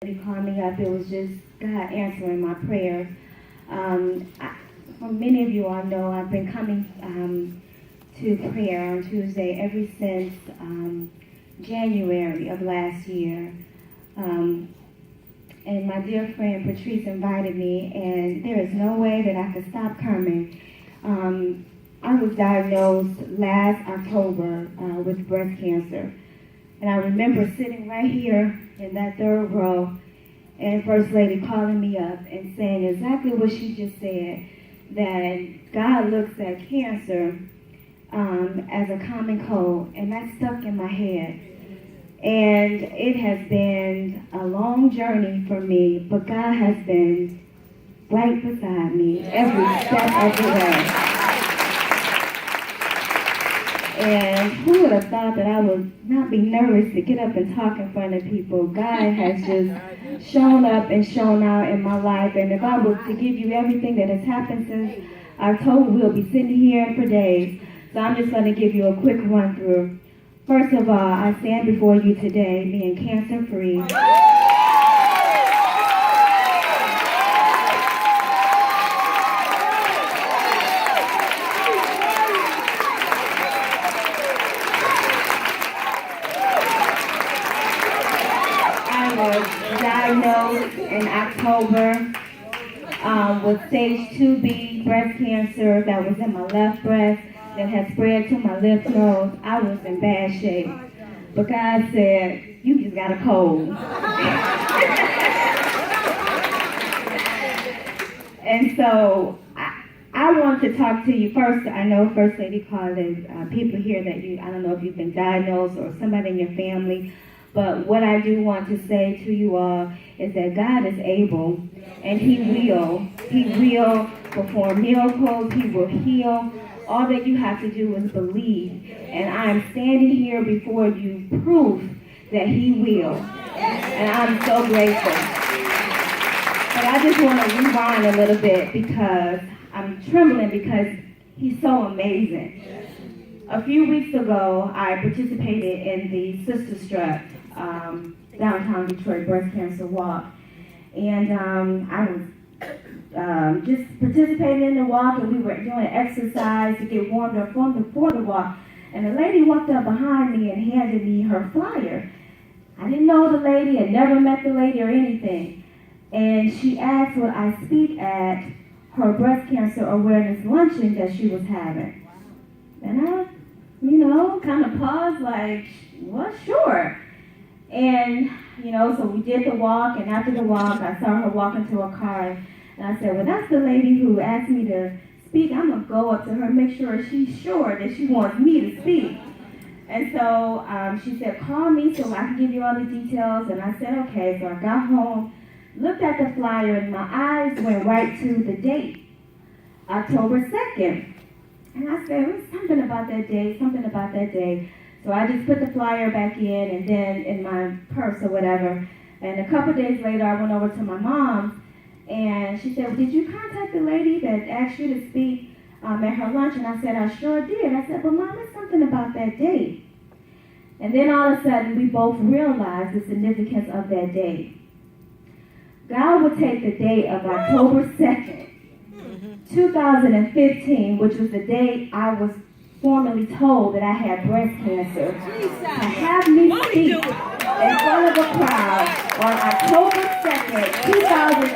He called me up. It was just God answering my prayers. Many of you all know I've been coming to prayer on Tuesday ever since January of last year. And my dear friend Patrice invited me, and there is no way that I could stop coming. I was diagnosed last October with breast cancer. And I remember sitting right here in that third row and First Lady calling me up and saying exactly what she just said, that God looks at cancer as a common cold, and that stuck in my head. And it has been a long journey for me, but God has been right beside me every step of the way. And who would have thought that I would not be nervous to get up and talk in front of people? God has just shown up and shown out in my life. And if I was to give you everything that has happened since October, we'll be sitting here for days. So I'm just going to give you a quick run through. First of all, I stand before you today being cancer-free. Diagnosed in October with stage 2B breast cancer that was in my left breast that had spread to my lymph nodes. I was in bad shape. But God said, you just got a cold. And so I want to talk to you first. I know First Lady called it people here that I don't know if you've been diagnosed or somebody in your family. But what I do want to say to you all is that God is able, and He will perform miracles. He will heal. All that you have to do is believe. And I am standing here before you, proof that He will. And I'm so grateful. But I just want to rewind a little bit because I'm trembling because He's so amazing. A few weeks ago, I participated in the Sister Strut downtown Detroit breast cancer walk, and I was just participating in the walk, and we were doing exercise to get warmed up before the walk, and a lady walked up behind me and handed me her flyer. I didn't know the lady, had never met the lady or anything, and she asked would I speak at her breast cancer awareness luncheon that she was having. And I, kind of paused like, well, sure. And, so we did the walk, and after the walk, I saw her walk into a car, and I said, well, that's the lady who asked me to speak. I'm going to go up to her and make sure she's sure that she wants me to speak. And so she said, call me so I can give you all the details, and I said, okay. So I got home, looked at the flyer, and my eyes went right to the date, October 2nd. And I said, there's something about that day. So I just put the flyer back in and then in my purse or whatever. And a couple days later, I went over to my mom's, and she said, well, did you contact the lady that asked you to speak at her lunch? And I said, I sure did. I said, but Mom, there's something about that date. And then all of a sudden, we both realized the significance of that date. God would take the date of October 2nd, 2015, which was the day I was formally told that I had breast cancer, to have me speak in front of a crowd on October 2nd, 2015.